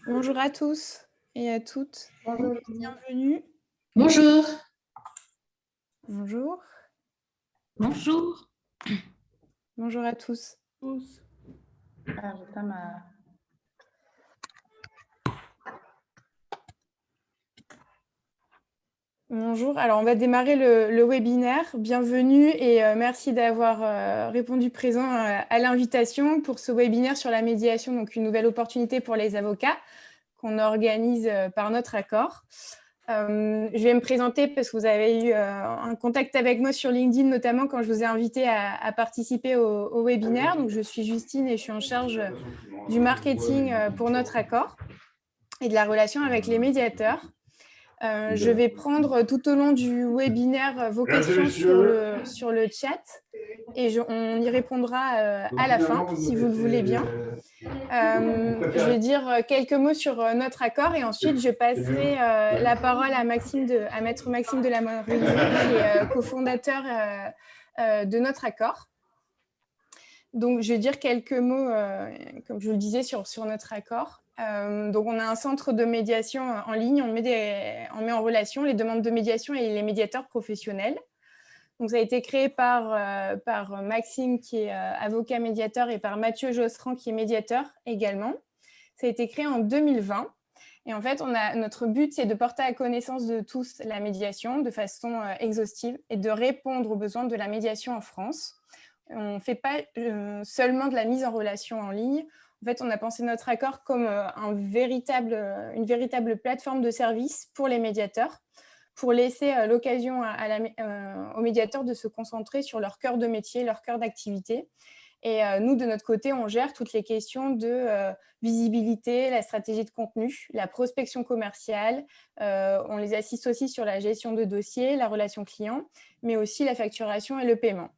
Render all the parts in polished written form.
Bonjour à tous et à toutes. Bonjour Justine. Bienvenue. Bonjour. Bonjour. Bonjour. Bonjour à tous. Ah, j'éteins ma... Bonjour. Alors, on va démarrer le webinaire. Bienvenue et merci d'avoir répondu présent à l'invitation pour ce webinaire sur la médiation, donc une nouvelle opportunité pour les avocats qu'on organise par notre accord. Je vais me présenter parce que vous avez eu un contact avec moi sur LinkedIn, notamment quand je vous ai invité à participer au webinaire. Donc, je suis Justine et je suis en charge du marketing pour notre accord et de la relation avec les médiateurs. Je vais prendre tout au long du webinaire vos questions sur le chat et on y répondra à la fin, si vous le voulez bien. Je vais dire quelques mots sur notre accord et ensuite je passerai la parole à Maître Maxime de la Morinerie, qui est cofondateur de notre accord. Donc, je vais dire quelques mots, comme je le disais, sur notre accord. Donc, on a un centre de médiation en ligne. On met en relation les demandes de médiation et les médiateurs professionnels. Donc, ça a été créé par Maxime, qui est avocat médiateur, et par Mathieu Josserand, qui est médiateur également. Ça a été créé en 2020. Et en fait, notre but, c'est de porter à connaissance de tous la médiation de façon exhaustive et de répondre aux besoins de la médiation en France. On ne fait pas seulement de la mise en relation en ligne. En fait, on a pensé notre accord comme une véritable plateforme de service pour les médiateurs, pour laisser l'occasion aux médiateurs de se concentrer sur leur cœur de métier, leur cœur d'activité. Et nous, de notre côté, on gère toutes les questions de visibilité, la stratégie de contenu, la prospection commerciale. On les assiste aussi sur la gestion de dossiers, la relation client, mais aussi la facturation et le paiement.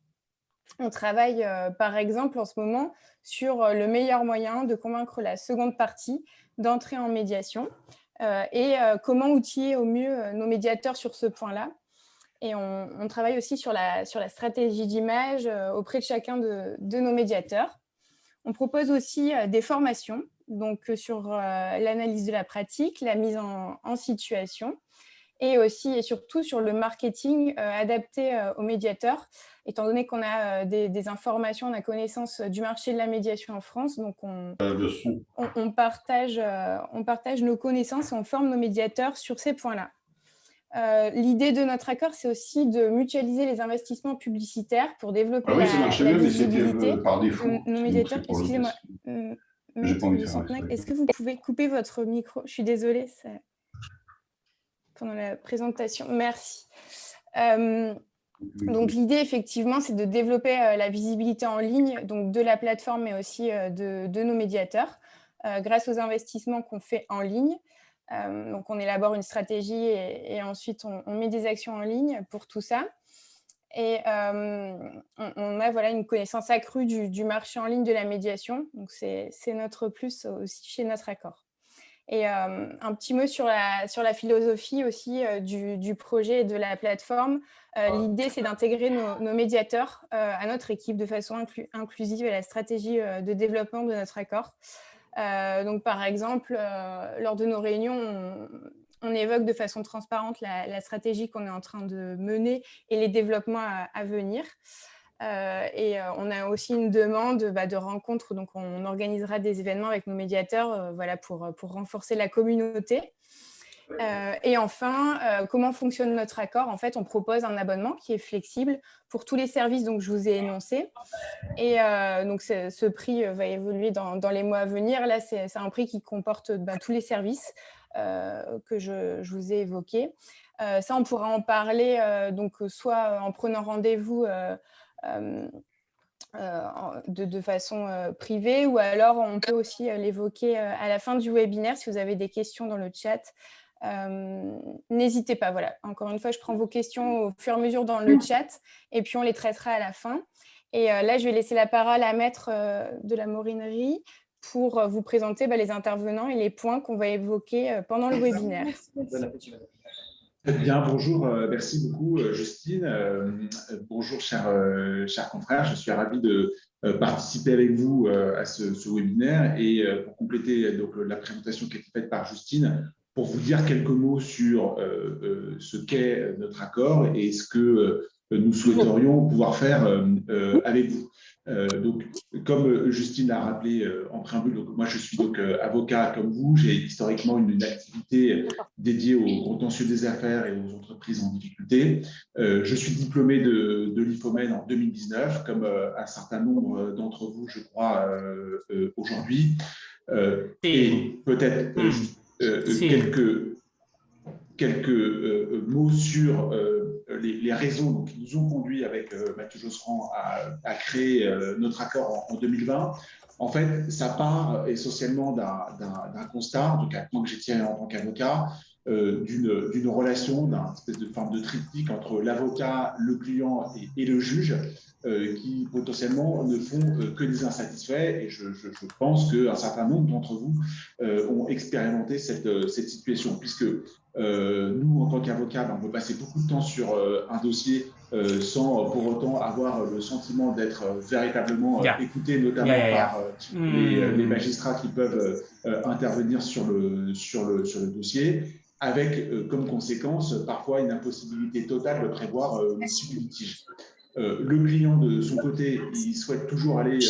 On travaille, par exemple, en ce moment, sur le meilleur moyen de convaincre la seconde partie d'entrer en médiation et comment outiller au mieux nos médiateurs sur ce point-là. Et on travaille aussi sur la stratégie d'image auprès de chacun de nos médiateurs. On propose aussi des formations, donc sur l'analyse de la pratique, la mise en situation, et aussi et surtout sur le marketing adapté aux médiateurs, étant donné qu'on a des informations, on a connaissance du marché de la médiation en France, donc on partage nos connaissances et on forme nos médiateurs sur ces points-là. L'idée de notre accord, c'est aussi de mutualiser les investissements publicitaires pour développer la visibilité de nos médiateurs. Excusez-moi, Maître de Santenac, est-ce que vous pouvez couper votre micro? Je suis désolée, pendant la présentation. Merci. Donc, l'idée, effectivement, c'est de développer la visibilité en ligne, donc de la plateforme, mais aussi de nos médiateurs, grâce aux investissements qu'on fait en ligne. Donc, on élabore une stratégie et ensuite, on met des actions en ligne pour tout ça. Et on a une connaissance accrue du marché en ligne de la médiation. Donc, c'est notre plus aussi chez notre accord. Et un petit mot sur la philosophie aussi du projet et de la plateforme. L'idée, c'est d'intégrer nos médiateurs à notre équipe de façon inclusive à la stratégie de développement de notre accord. Donc, par exemple, lors de nos réunions, on évoque de façon transparente la stratégie qu'on est en train de mener et les développements à venir. Et on a aussi une demande de rencontres, donc on organisera des événements avec nos médiateurs pour renforcer la communauté. Et enfin, comment fonctionne notre accord? En fait, on propose un abonnement qui est flexible pour tous les services que je vous ai énoncés. Et donc, ce prix va évoluer dans les mois à venir. Là, c'est un prix qui comporte tous les services que je vous ai évoqués. Ça, on pourra en parler soit en prenant rendez-vous de façon privée, ou alors on peut aussi l'évoquer à la fin du webinaire si vous avez des questions dans le chat. N'hésitez pas, voilà. Encore une fois, je prends vos questions au fur et à mesure dans le chat et puis on les traitera à la fin. Et là, je vais laisser la parole à Maître de la Morinerie pour vous présenter les intervenants et les points qu'on va évoquer pendant le webinaire. Très bien, bonjour, merci beaucoup Justine. Bonjour chers confrères, je suis ravi participer avec vous à ce webinaire et pour compléter donc, la présentation qui a été faite par Justine, pour vous dire quelques mots sur ce qu'est notre accord et ce que nous souhaiterions pouvoir faire avec vous. Donc, comme Justine l'a rappelé en préambule, donc, moi je suis donc avocat comme vous, j'ai historiquement une activité dédiée aux contentieux des affaires et aux entreprises en difficulté. Je suis diplômé de l'IFOMEN en 2019, comme un certain nombre d'entre vous, je crois, aujourd'hui. Et peut-être quelques mots sur les raisons qui nous ont conduits avec Mathieu Josserand à créer notre accord en 2020. En fait, ça part essentiellement d'un constat, en tout cas moi que j'ai tiré en tant qu'avocat, d'une relation, d'une espèce de forme de triptyque entre l'avocat, le client et le juge, qui potentiellement ne font que des insatisfaits. Et je pense qu'un certain nombre d'entre vous ont expérimenté cette situation, puisque nous, en tant qu'avocats, on peut passer beaucoup de temps sur un dossier sans pour autant avoir le sentiment d'être véritablement écouté, notamment par les magistrats qui peuvent intervenir sur le dossier, avec comme conséquence parfois une impossibilité totale de prévoir l'issue du litige. Le client, de son côté, il souhaite toujours aller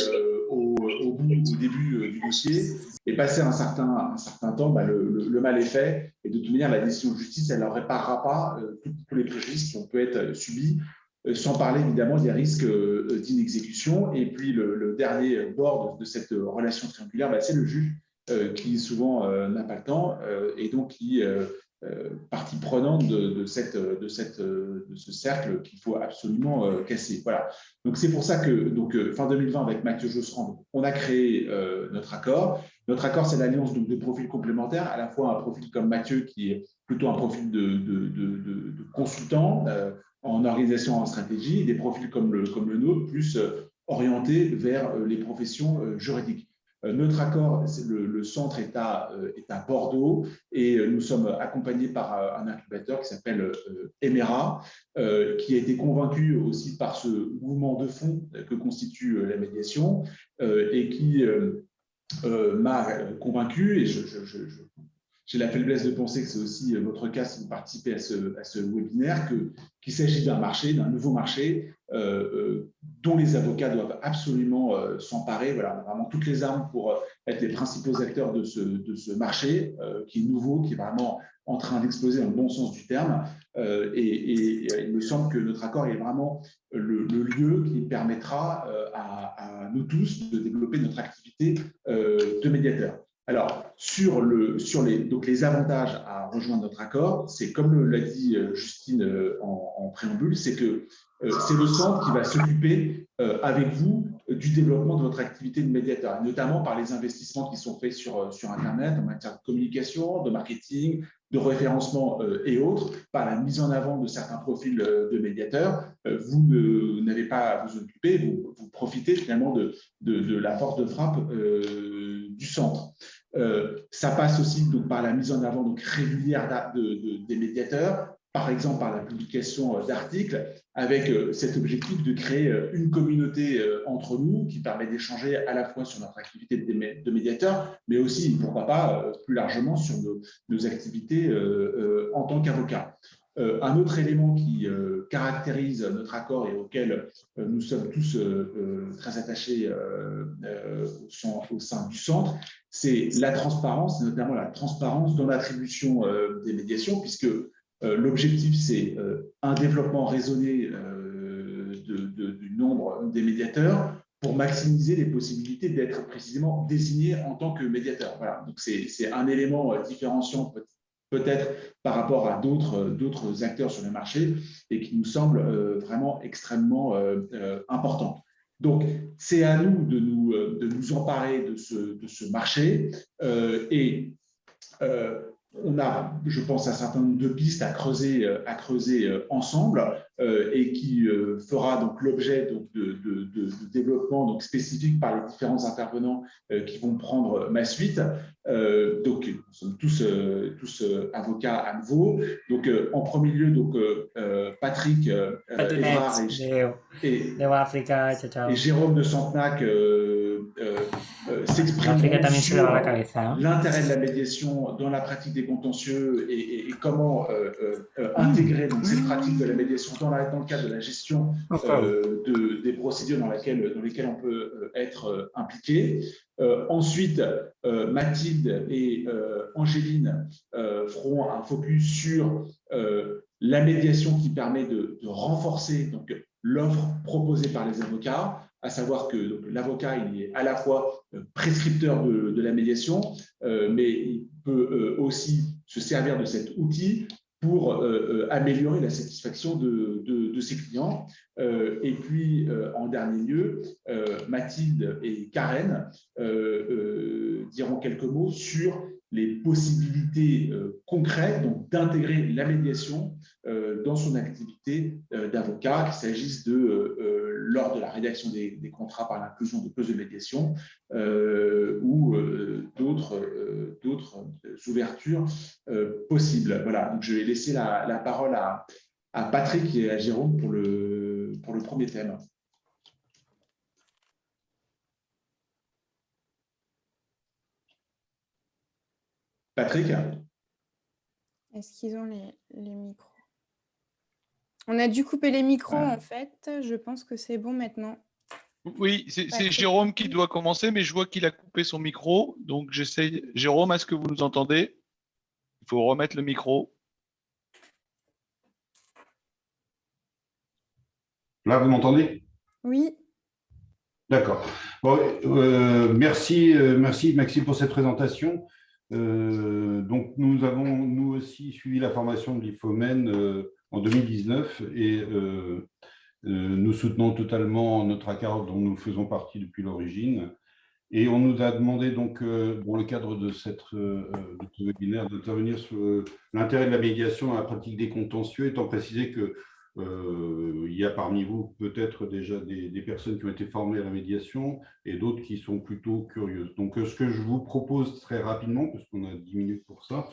au bout, au début du dossier, et passer un certain temps, le mal est fait, et de toute manière, la décision de justice, elle ne réparera pas tous les préjudices qui ont pu être subis, sans parler évidemment des risques d'inexécution. Et puis, le dernier bord de cette relation triangulaire, c'est le juge qui souvent n'a pas le temps, et donc qui partie prenante de ce cercle qu'il faut absolument casser. Voilà. Donc, c'est pour ça que, fin 2020, avec Mathieu Josserand, on a créé notre accord. Notre accord, c'est l'alliance de profils complémentaires, à la fois un profil comme Mathieu, qui est plutôt un profil de consultant en organisation, en stratégie, et des profils comme le nôtre, plus orientés vers les professions juridiques. Notre accord, le centre est à Bordeaux, et nous sommes accompagnés par un incubateur qui s'appelle Emera, qui a été convaincu aussi par ce mouvement de fond que constitue la médiation, et qui m'a convaincu, et j'ai la faiblesse de penser que c'est aussi votre cas si vous participez à ce webinaire, qu'il s'agit d'un marché, d'un nouveau marché dont les avocats doivent absolument s'emparer. Voilà, on a vraiment toutes les armes pour être les principaux acteurs de ce marché qui est nouveau, qui est vraiment en train d'exploser dans le bon sens du terme. Et il me semble que notre accord est vraiment le lieu qui permettra à nous tous de développer notre activité de médiateur. Alors, sur les avantages à rejoindre notre accord, c'est comme l'a dit Justine en préambule, c'est que c'est le centre qui va s'occuper avec vous du développement de votre activité de médiateur, notamment par les investissements qui sont faits sur Internet en matière de communication, de marketing, de référencement et autres, par la mise en avant de certains profils de médiateurs. Vous n'avez pas à vous occuper, vous profitez finalement de la force de frappe du centre. Ça passe aussi donc, par la mise en avant donc, régulière des médiateurs, par exemple par la publication d'articles, avec cet objectif de créer une communauté entre nous qui permet d'échanger à la fois sur notre activité de médiateur, mais aussi, pourquoi pas, plus largement sur nos activités en tant qu'avocat. Un autre élément qui caractérise notre accord et auquel nous sommes tous très attachés au sein du centre, c'est la transparence, notamment la transparence dans l'attribution des médiations, puisque l'objectif, c'est un développement raisonné du nombre des médiateurs pour maximiser les possibilités d'être précisément désigné en tant que médiateur. Voilà, donc c'est un élément différenciant peut-être par rapport à d'autres acteurs sur le marché et qui nous semble vraiment extrêmement important. Donc, c'est à nous de nous emparer de ce marché et on a, je pense, un certain nombre de pistes à creuser ensemble. et qui fera donc l'objet de développement donc spécifique par les différents intervenants qui vont prendre ma suite. Donc, nous sommes tous avocats à nouveau. Donc, en premier lieu, donc, Patrick Évrard et Jérôme de Santenac s'exprimeront sur l'intérêt de la médiation dans la pratique des contentieux et comment intégrer donc, cette pratique de la médiation dans le cadre de la gestion des procédures dans lesquelles on peut être impliqué. Ensuite, Mathilde et Angéline feront un focus sur la médiation qui permet de renforcer donc, l'offre proposée par les avocats, à savoir que l'avocat il est à la fois prescripteur de la médiation, mais il peut aussi se servir de cet outil pour améliorer la satisfaction de ses clients. Et puis, en dernier lieu, Mathilde et Karen diront quelques mots sur les possibilités concrètes d'intégrer la médiation dans son activité d'avocat, qu'il s'agisse lors de la rédaction des contrats par l'inclusion de clauses de médiation ou d'autres ouvertures possibles. Voilà, donc je vais laisser la parole à Patrick et à Jérôme pour le premier thème. Patrick? Est-ce qu'ils ont les micros? On a dû couper les micros, en fait. Je pense que c'est bon maintenant. Oui, c'est Jérôme qui doit commencer, mais je vois qu'il a coupé son micro. Donc, j'essaie. Jérôme, est-ce que vous nous entendez? Il faut remettre le micro. Là, vous m'entendez? Oui. D'accord. Bon, merci Maxime pour cette présentation. Donc, nous avons, nous aussi, suivi la formation de l'IFOMEN en 2019 et nous soutenons totalement notre ACAR dont nous faisons partie depuis l'origine. Et on nous a demandé donc, dans le cadre de ce webinaire, d'intervenir sur l'intérêt de la médiation dans la pratique des contentieux, étant précisé que il y a parmi vous peut-être déjà des personnes qui ont été formées à la médiation et d'autres qui sont plutôt curieuses. Donc, ce que je vous propose très rapidement, parce qu'on a 10 minutes pour ça,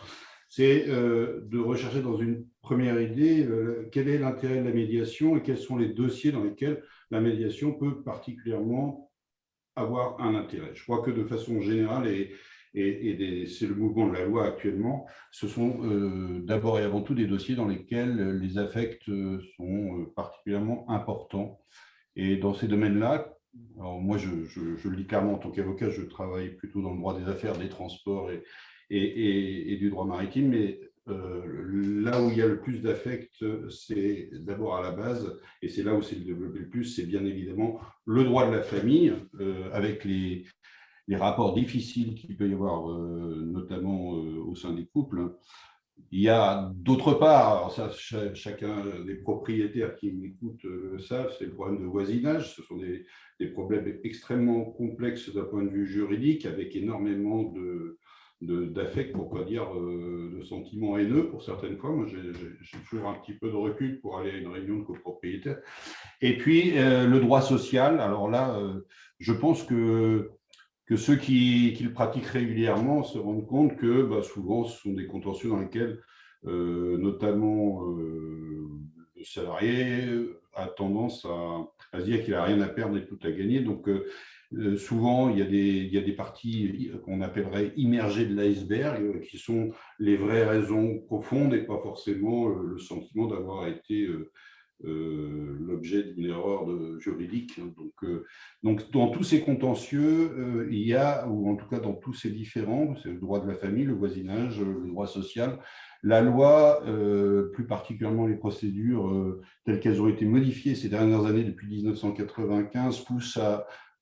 c'est de rechercher dans une première idée quel est l'intérêt de la médiation et quels sont les dossiers dans lesquels la médiation peut particulièrement avoir un intérêt. Je crois que de façon générale, c'est le mouvement de la loi actuellement, ce sont d'abord et avant tout des dossiers dans lesquels les affects sont particulièrement importants. Et dans ces domaines-là, alors moi je le dis clairement en tant qu'avocat, je travaille plutôt dans le droit des affaires, des transports et du droit maritime, mais là où il y a le plus d'affects, c'est d'abord à la base, et c'est là où c'est développé le plus, c'est bien évidemment le droit de la famille, avec les rapports difficiles qu'il peut y avoir, notamment au sein des couples. Il y a d'autre part, ça, chacun des propriétaires qui m'écoutent le savent, c'est le problème de voisinage. Ce sont des problèmes extrêmement complexes d'un point de vue juridique, avec énormément d'affect, pour ne pas dire de sentiments haineux pour certaines fois. Moi, j'ai toujours un petit peu de recul pour aller à une réunion de copropriétaires. Et puis, le droit social. Alors là, je pense que ceux qui le pratiquent régulièrement se rendent compte que souvent, ce sont des contentieux dans lesquels, notamment, le salarié a tendance à se dire qu'il n'a rien à perdre et tout à gagner. Donc, souvent, il y a des parties qu'on appellerait immergées de l'iceberg, qui sont les vraies raisons profondes et pas forcément le sentiment d'avoir été l'objet d'une erreur juridique. Donc, dans tous ces contentieux, il y a, ou en tout cas dans tous ces différents, c'est le droit de la famille, le voisinage, le droit social, la loi, plus particulièrement les procédures telles qu'elles ont été modifiées ces dernières années depuis 1995, poussent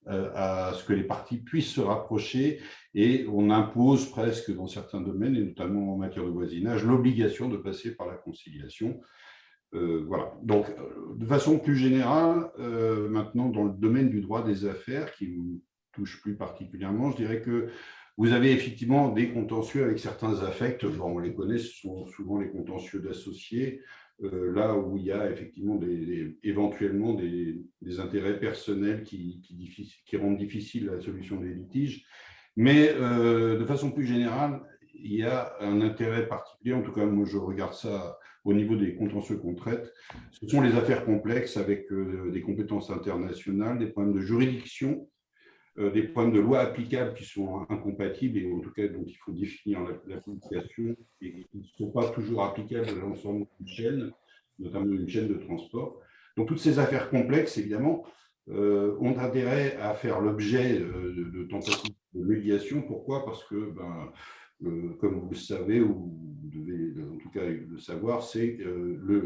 à ce que les parties puissent se rapprocher, et on impose presque dans certains domaines, et notamment en matière de voisinage, l'obligation de passer par la conciliation. Voilà. Donc, de façon plus générale, maintenant, dans le domaine du droit des affaires, qui nous touche plus particulièrement, je dirais que vous avez effectivement des contentieux avec certains affects. On les connaît, ce sont souvent les contentieux d'associés, là où il y a effectivement éventuellement des intérêts personnels qui rendent difficile la solution des litiges. Mais de façon plus générale, il y a un intérêt particulier, en tout cas moi je regarde ça au niveau des contentieux qu'on traite, ce sont les affaires complexes avec des compétences internationales, des problèmes de juridiction, des problèmes de loi applicables qui sont incompatibles et en tout cas dont il faut définir l'application et qui ne sont pas toujours applicables à l'ensemble d'une chaîne, notamment une chaîne de transport. Donc toutes ces affaires complexes, évidemment, ont intérêt à faire l'objet de tentatives de médiation. Pourquoi? Parce que, comme vous le savez, ou vous devez en tout cas le savoir, c'est la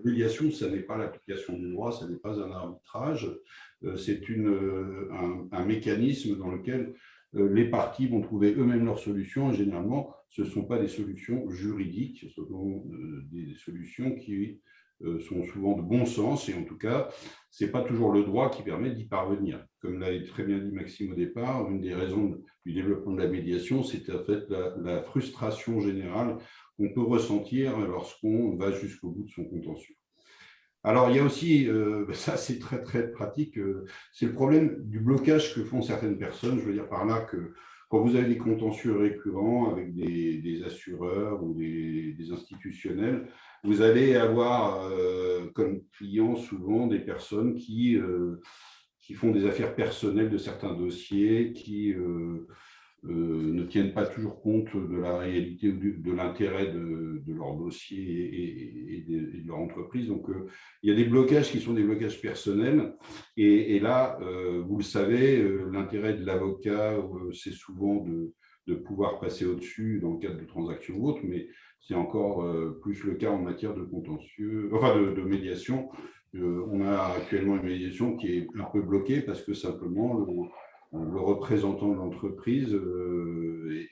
médiation, ça n'est pas l'application du droit, ça n'est pas un arbitrage, c'est un mécanisme dans lequel les parties vont trouver eux-mêmes leurs solutions. Et généralement, ce ne sont pas des solutions juridiques, ce sont des solutions qui sont souvent de bon sens, et en tout cas, ce n'est pas toujours le droit qui permet d'y parvenir. Comme l'a très bien dit Maxime au départ, une des raisons du développement de la médiation, c'est en fait la frustration générale qu'on peut ressentir lorsqu'on va jusqu'au bout de son contentieux. Alors, il y a aussi, ça c'est très très pratique, c'est le problème du blocage que font certaines personnes. Je veux dire par là que quand vous avez des contentieux récurrents avec des assureurs ou des institutionnels, vous allez avoir comme clients souvent des personnes qui font des affaires personnelles de certains dossiers, qui ne tiennent pas toujours compte de la réalité ou de l'intérêt de leur dossier et de leur entreprise. Donc, il y a des blocages qui sont des blocages personnels. Et là, vous le savez, l'intérêt de l'avocat, c'est souvent de pouvoir passer au-dessus dans le cadre de transactions ou autres, mais c'est encore plus le cas en matière de contentieux, enfin de médiation. On a actuellement une médiation qui est un peu bloquée parce que simplement le représentant de l'entreprise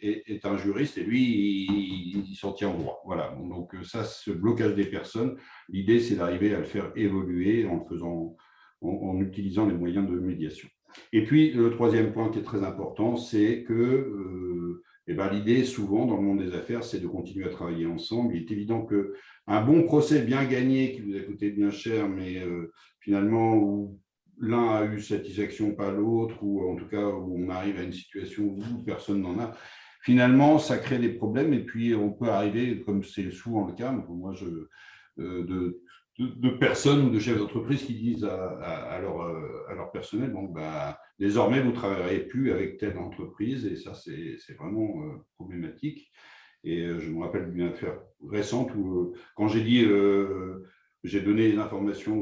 est un juriste et lui, il s'en tient au droit. Voilà. Donc ça, ce blocage des personnes, l'idée, c'est d'arriver à le faire évoluer en utilisant les moyens de médiation. Et puis, le troisième point qui est très important, c'est que l'idée, souvent, dans le monde des affaires, c'est de continuer à travailler ensemble. Il est évident qu'un bon procès bien gagné, qui vous a coûté bien cher, mais finalement, où l'un a eu satisfaction, pas l'autre, ou en tout cas, où on arrive à une situation où personne n'en a, finalement, ça crée des problèmes. Et puis, on peut arriver, comme c'est souvent le cas, moi, de personnes ou de chefs d'entreprise qui disent à leur personnel, bon, désormais, vous ne travaillerez plus avec telle entreprise, et ça, c'est vraiment problématique. Et je me rappelle d'une affaire récente où, quand j'ai dit, j'ai donné des informations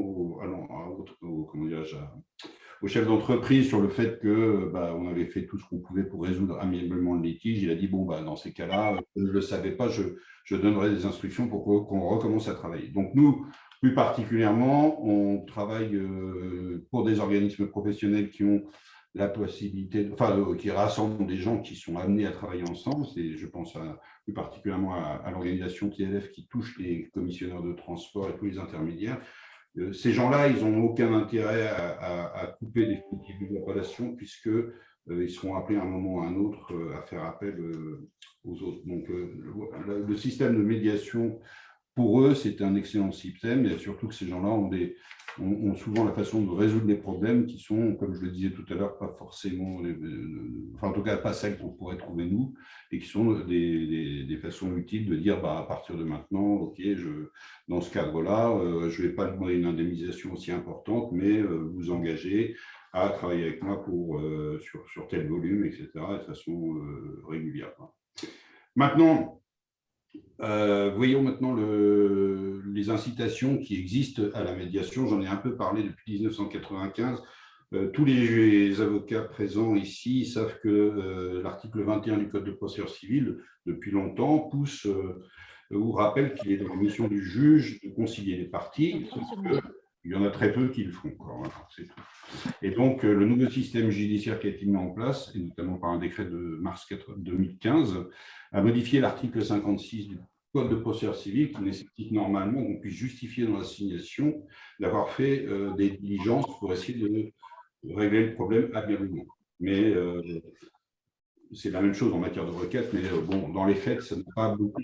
au chef d'entreprise sur le fait que on avait fait tout ce qu'on pouvait pour résoudre amiablement le litige, il a dit, bon, dans ces cas-là, je ne le savais pas, je donnerai des instructions pour qu'on recommence à travailler. Donc, nous, plus particulièrement, on travaille pour des organismes professionnels qui ont la possibilité, qui rassemblent des gens qui sont amenés à travailler ensemble. Je pense plus particulièrement à l'organisation TLF qui touche les commissionnaires de transport et tous les intermédiaires. Ces gens-là, ils n'ont aucun intérêt à couper définitivement la relation puisqu'ils seront appelés à un moment ou à un autre à faire appel aux autres. Donc, le système de médiation, pour eux, c'est un excellent système, et surtout que ces gens-là ont souvent la façon de résoudre les problèmes qui sont, comme je le disais tout à l'heure, pas forcément, en tout cas pas celles qu'on pourrait trouver nous, et qui sont des façons utiles de dire, à partir de maintenant, ok, dans ce cadre-là, je ne vais pas demander une indemnisation aussi importante, mais vous engagez à travailler avec moi sur tel volume, etc., de façon régulière. Maintenant, voyons maintenant les incitations qui existent à la médiation. J'en ai un peu parlé depuis 1995. Tous les avocats présents ici savent que l'article 21 du Code de procédure civile, depuis longtemps, pousse ou rappelle qu'il est dans la mission du juge de concilier les parties. Il y en a très peu qui le font encore. Voilà, c'est tout. Et donc, le nouveau système judiciaire qui a été mis en place, et notamment par un décret de mars 2015, a modifié l'article 56 du Code de procédure civile qui nécessite normalement qu'on puisse justifier dans l'assignation d'avoir fait des diligences pour essayer de régler le problème amiablement. Mais c'est la même chose en matière de requête, mais dans les faits, ça n'a pas beaucoup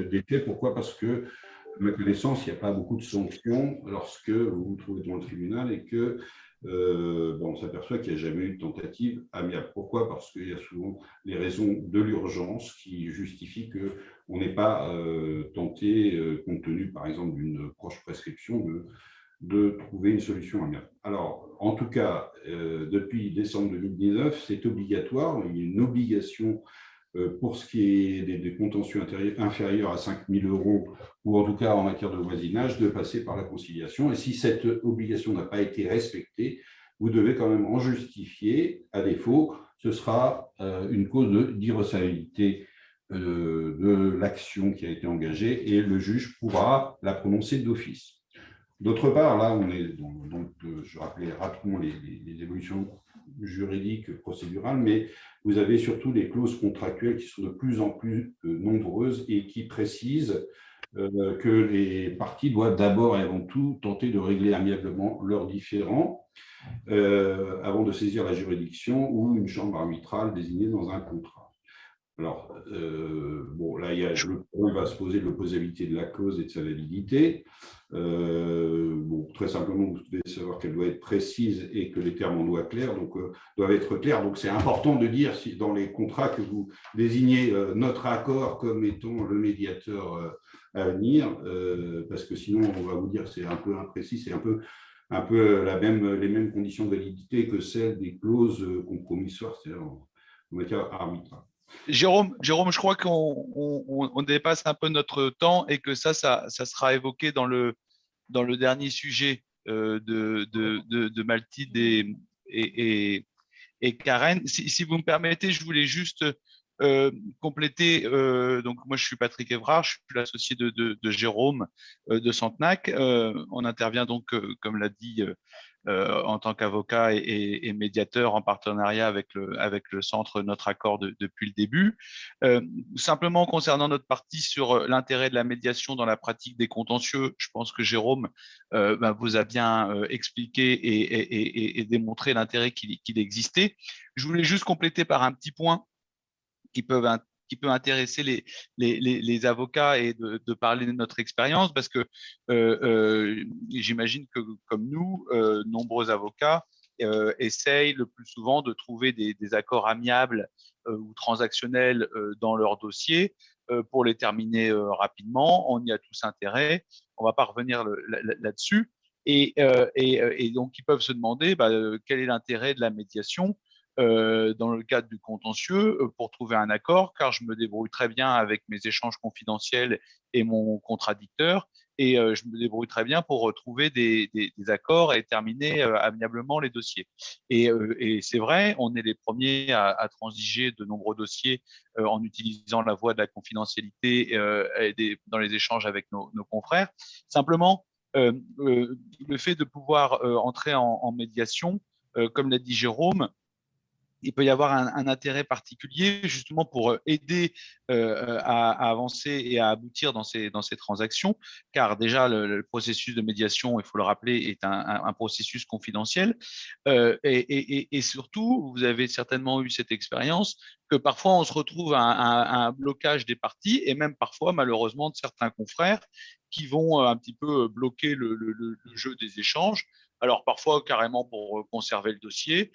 d'effet. Pourquoi? Parce que à ma connaissance, il n'y a pas beaucoup de sanctions lorsque vous vous trouvez devant le tribunal et que on s'aperçoit qu'il n'y a jamais eu de tentative amiable. Pourquoi? Parce qu'il y a souvent les raisons de l'urgence qui justifient qu'on n'ait pas tenté, compte tenu par exemple d'une proche prescription, de trouver une solution amiable. Alors, en tout cas, depuis décembre 2019, c'est obligatoire. Il y a une obligation pour ce qui est des contentieux inférieurs à 5 000 €, ou en tout cas en matière de voisinage, de passer par la conciliation. Et si cette obligation n'a pas été respectée, vous devez quand même en justifier. À défaut, ce sera une cause d'irrecevabilité de l'action qui a été engagée et le juge pourra la prononcer d'office. D'autre part, là, on est donc je rappelais rapidement les évolutions juridiques, procédurales, mais vous avez surtout des clauses contractuelles qui sont de plus en plus nombreuses et qui précisent que les parties doivent d'abord et avant tout tenter de régler amiablement leurs différends avant de saisir la juridiction ou une chambre arbitrale désignée dans un contrat. Alors, là, le problème va se poser de l'opposabilité de la clause et de sa validité. Très simplement, vous devez savoir qu'elle doit être précise et que les termes en doivent être clairs. Donc, c'est important de dire dans les contrats que vous désignez notre accord comme étant le médiateur à venir, parce que sinon, on va vous dire que c'est un peu imprécis, c'est un peu les mêmes conditions de validité que celles des clauses compromissoires, c'est-à-dire en matière arbitrale. Jérôme, je crois qu'on dépasse un peu notre temps et que ça sera évoqué dans le dernier sujet de Maltide et Karen. Si vous me permettez, je voulais juste compléter. Donc, moi, je suis Patrick Évrard, je suis l'associé de Jérôme de Santenac. On intervient donc, comme l'a dit, en tant qu'avocat et médiateur en partenariat avec le centre Notre Accord depuis le début. Simplement concernant notre partie sur l'intérêt de la médiation dans la pratique des contentieux, je pense que Jérôme vous a bien expliqué et démontré l'intérêt qu'il existait. Je voulais juste compléter par un petit point qui peut intéresser les avocats et de parler de notre expérience, parce que j'imagine que, comme nous, nombreux avocats essayent le plus souvent de trouver des accords amiables ou transactionnels dans leur dossier pour les terminer rapidement. On y a tous intérêt. On ne va pas revenir là-dessus. Et donc, ils peuvent se demander quel est l'intérêt de la médiation dans le cadre du contentieux pour trouver un accord, car je me débrouille très bien avec mes échanges confidentiels et mon contradicteur, et je me débrouille très bien pour trouver des accords et terminer amiablement les dossiers. Et c'est vrai, on est les premiers à transiger de nombreux dossiers en utilisant la voie de la confidentialité dans les échanges avec nos confrères. Simplement, le fait de pouvoir entrer en médiation, comme l'a dit Jérôme, il peut y avoir un intérêt particulier justement pour aider à avancer et à aboutir dans ces transactions, car déjà le processus de médiation, il faut le rappeler, est un processus confidentiel. Et surtout, vous avez certainement eu cette expérience que parfois on se retrouve à un blocage des parties, et même parfois malheureusement de certains confrères qui vont un petit peu bloquer le jeu des échanges. Alors parfois carrément pour conserver le dossier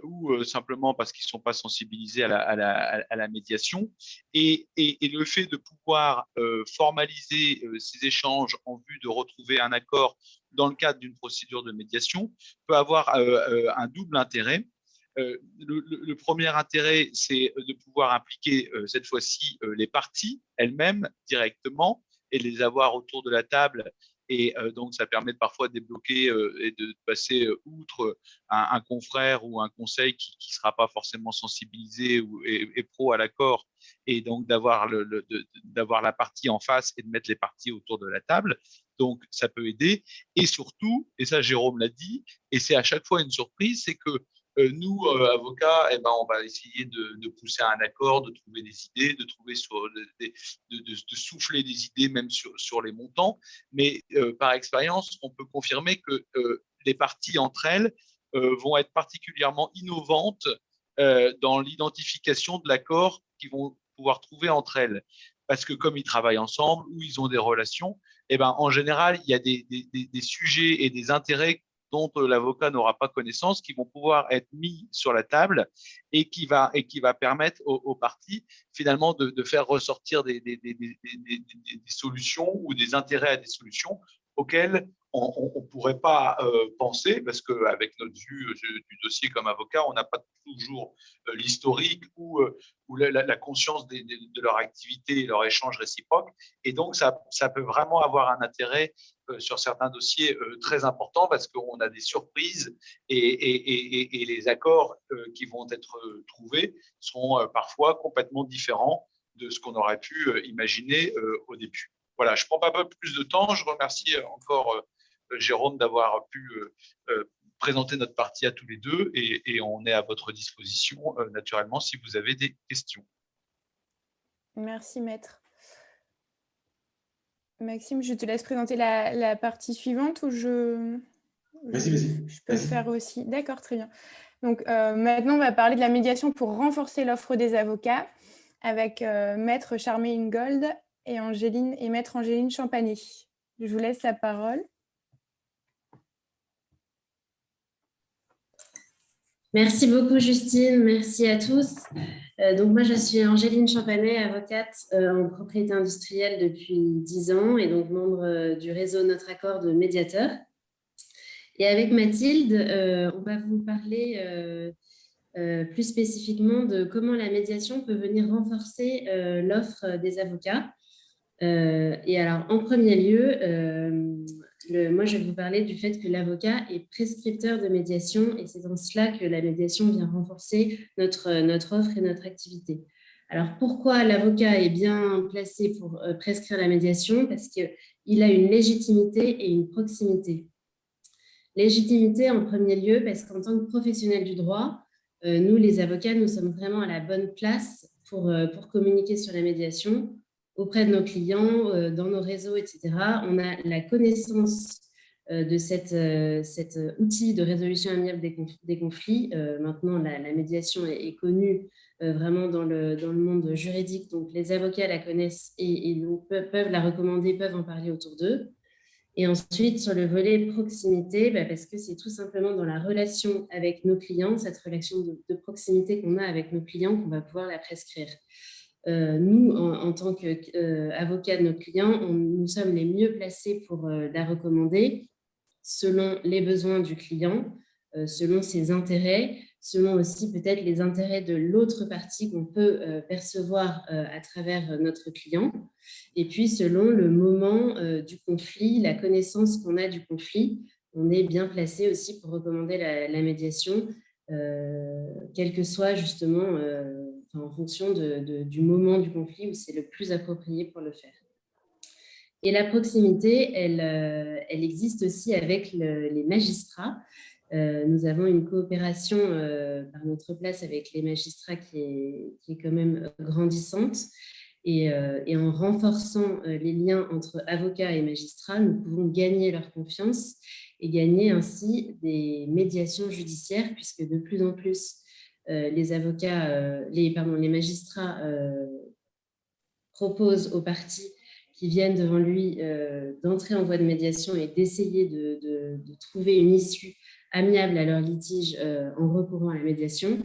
ou simplement parce qu'ils ne sont pas sensibilisés à la médiation. Et le fait de pouvoir formaliser ces échanges en vue de retrouver un accord dans le cadre d'une procédure de médiation peut avoir un double intérêt. Le premier intérêt, c'est de pouvoir impliquer cette fois-ci les parties elles-mêmes directement et les avoir autour de la table. Et donc, ça permet parfois de débloquer et de passer outre un confrère ou un conseil qui ne sera pas forcément sensibilisé et pro à l'accord, et donc d'avoir la partie en face et de mettre les parties autour de la table. Donc, ça peut aider. Et surtout, et ça, Jérôme l'a dit, et c'est à chaque fois une surprise, c'est que nous, avocats, on va essayer de pousser à un accord, de trouver des idées, de trouver de souffler des idées même sur les montants. Mais par expérience, on peut confirmer que les parties entre elles vont être particulièrement innovantes dans l'identification de l'accord qu'ils vont pouvoir trouver entre elles. parce que comme ils travaillent ensemble ou ils ont des relations, eh ben, en général, il y a des sujets et des intérêts dont l'avocat n'aura pas connaissance, qui vont pouvoir être mis sur la table et qui va permettre aux parties finalement de faire ressortir des solutions ou des intérêts à des solutions auxquelles on ne pourrait pas penser, parce qu'avec notre vue du dossier comme avocat, on n'a pas toujours l'historique ou la conscience de leur activité et leur échange réciproque. Et donc, ça peut vraiment avoir un intérêt sur certains dossiers très importants, parce qu'on a des surprises et les accords qui vont être trouvés seront parfois complètement différents de ce qu'on aurait pu imaginer au début. Voilà, je ne prends pas plus de temps. Je remercie encore Jérôme d'avoir pu présenter notre partie à tous les deux et on est à votre disposition naturellement si vous avez des questions. Merci, maître. Maxime, je te laisse présenter la partie suivante ou je peux le faire aussi. D'accord, très bien. Donc, maintenant, on va parler de la médiation pour renforcer l'offre des avocats avec maître Charmé Ingold et maître Angéline Champanet. Je vous laisse la parole. Merci beaucoup, Justine. Merci à tous. Donc, moi, je suis Angéline Champanet, avocate en propriété industrielle depuis 10 ans et donc membre du réseau Notre Accord de médiateurs. Et avec Mathilde, on va vous parler plus spécifiquement de comment la médiation peut venir renforcer l'offre des avocats. Et alors, en premier lieu, moi, je vais vous parler du fait que l'avocat est prescripteur de médiation et c'est dans cela que la médiation vient renforcer notre offre et notre activité. Alors, pourquoi l'avocat est bien placé pour prescrire la médiation? Parce qu'il a une légitimité et une proximité. Légitimité en premier lieu parce qu'en tant que professionnel du droit, nous, les avocats, nous sommes vraiment à la bonne place pour communiquer sur la médiation auprès de nos clients, dans nos réseaux, etc. On a la connaissance de cet outil de résolution amiable des conflits. Maintenant, la médiation est connue vraiment dans le monde juridique. Donc, les avocats la connaissent et peuvent la recommander, peuvent en parler autour d'eux. Et ensuite, sur le volet proximité, parce que c'est tout simplement dans la relation avec nos clients, cette relation de proximité qu'on a avec nos clients, qu'on va pouvoir la prescrire. Nous, en tant qu'avocats de nos clients, nous sommes les mieux placés pour la recommander selon les besoins du client, selon ses intérêts, selon aussi peut-être les intérêts de l'autre partie qu'on peut percevoir à travers notre client, et puis selon le moment du conflit, la connaissance qu'on a du conflit, on est bien placé aussi pour recommander la médiation, quel que soit justement en fonction du moment du conflit où c'est le plus approprié pour le faire. Et la proximité, elle existe aussi avec les magistrats. Nous avons une coopération par notre place avec les magistrats qui est quand même grandissante. Et en renforçant les liens entre avocats et magistrats, nous pouvons gagner leur confiance et gagner ainsi des médiations judiciaires, puisque de plus en plus, les magistrats proposent aux parties qui viennent devant lui d'entrer en voie de médiation et d'essayer de trouver une issue amiable à leur litige en recourant à la médiation.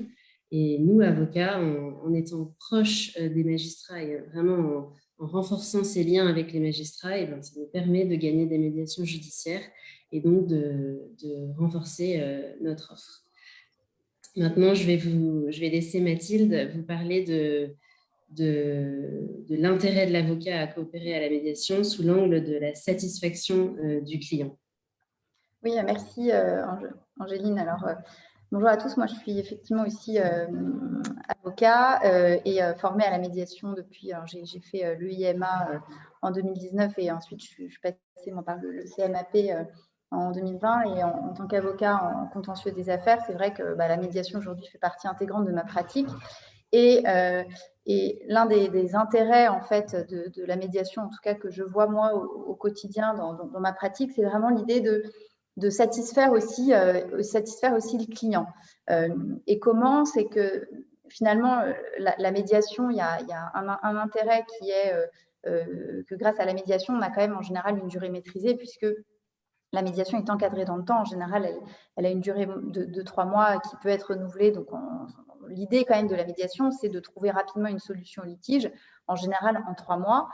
Et nous, avocats, en étant proches des magistrats et vraiment en renforçant ces liens avec les magistrats, et ça nous permet de gagner des médiations judiciaires et donc de renforcer notre offre. Maintenant, je vais laisser Mathilde vous parler de l'intérêt de l'avocat à coopérer à la médiation sous l'angle de la satisfaction du client. Oui, merci Angéline. Alors, bonjour à tous, moi je suis effectivement aussi avocat et formée à la médiation depuis, j'ai fait l'EIMA en 2019 et ensuite je suis passée par le CMAP en 2020 et en tant qu'avocat en contentieux des affaires, c'est vrai que la médiation aujourd'hui fait partie intégrante de ma pratique et l'un des intérêts en fait de la médiation, en tout cas que je vois moi au quotidien dans ma pratique, c'est vraiment l'idée de satisfaire aussi le client. Et comment? C'est que finalement, la médiation, il y a un intérêt qui est que grâce à la médiation, on a quand même en général une durée maîtrisée, puisque la médiation est encadrée dans le temps. En général, elle a une durée de 3 mois qui peut être renouvelée. Donc, l'idée quand même de la médiation, c'est de trouver rapidement une solution au litige, en général en 3 mois,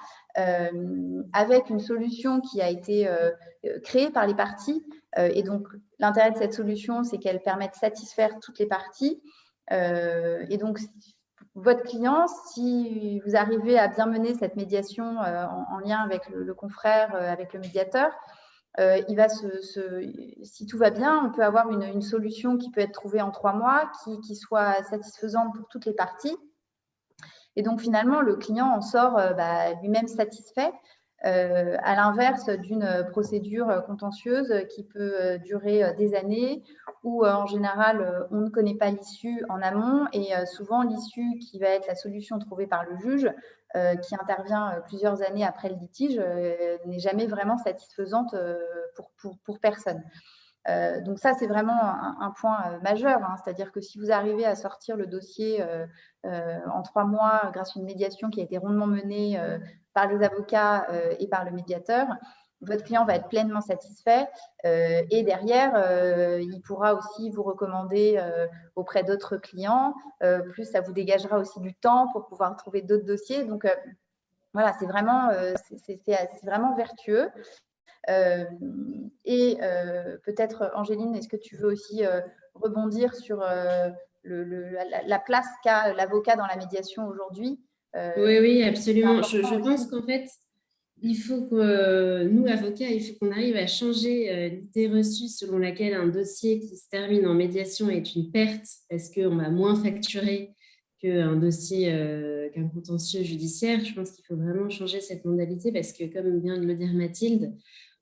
avec une solution qui a été créée par les parties. Et donc, l'intérêt de cette solution, c'est qu'elle permet de satisfaire toutes les parties. Et donc, votre client, si vous arrivez à bien mener cette médiation en lien avec le confrère, avec le médiateur, il va si tout va bien, on peut avoir une solution qui peut être trouvée en 3 mois, qui soit satisfaisante pour toutes les parties. Et donc, finalement, le client en sort lui-même satisfait, à l'inverse d'une procédure contentieuse qui peut durer des années, où en général, on ne connaît pas l'issue en amont, et souvent, l'issue qui va être la solution trouvée par le juge, qui intervient plusieurs années après le litige, n'est jamais vraiment satisfaisante pour personne. Donc ça, c'est vraiment un point majeur, hein. C'est-à-dire que si vous arrivez à sortir le dossier en 3 mois grâce à une médiation qui a été rondement menée par les avocats et par le médiateur, votre client va être pleinement satisfait, et derrière, il pourra aussi vous recommander auprès d'autres clients, plus ça vous dégagera aussi du temps pour pouvoir trouver d'autres dossiers. Donc voilà, c'est vraiment vertueux. Et peut-être, Angéline, est-ce que tu veux aussi rebondir sur la place qu'a l'avocat dans la médiation aujourd'hui? Oui, absolument. Je pense qu'en fait, il faut que nous, avocats, il faut qu'on arrive à changer l'idée reçue selon laquelle un dossier qui se termine en médiation est une perte parce qu'on va moins facturer qu'un dossier, qu'un contentieux judiciaire. Je pense qu'il faut vraiment changer cette modalité parce que, comme vient de le dire Mathilde,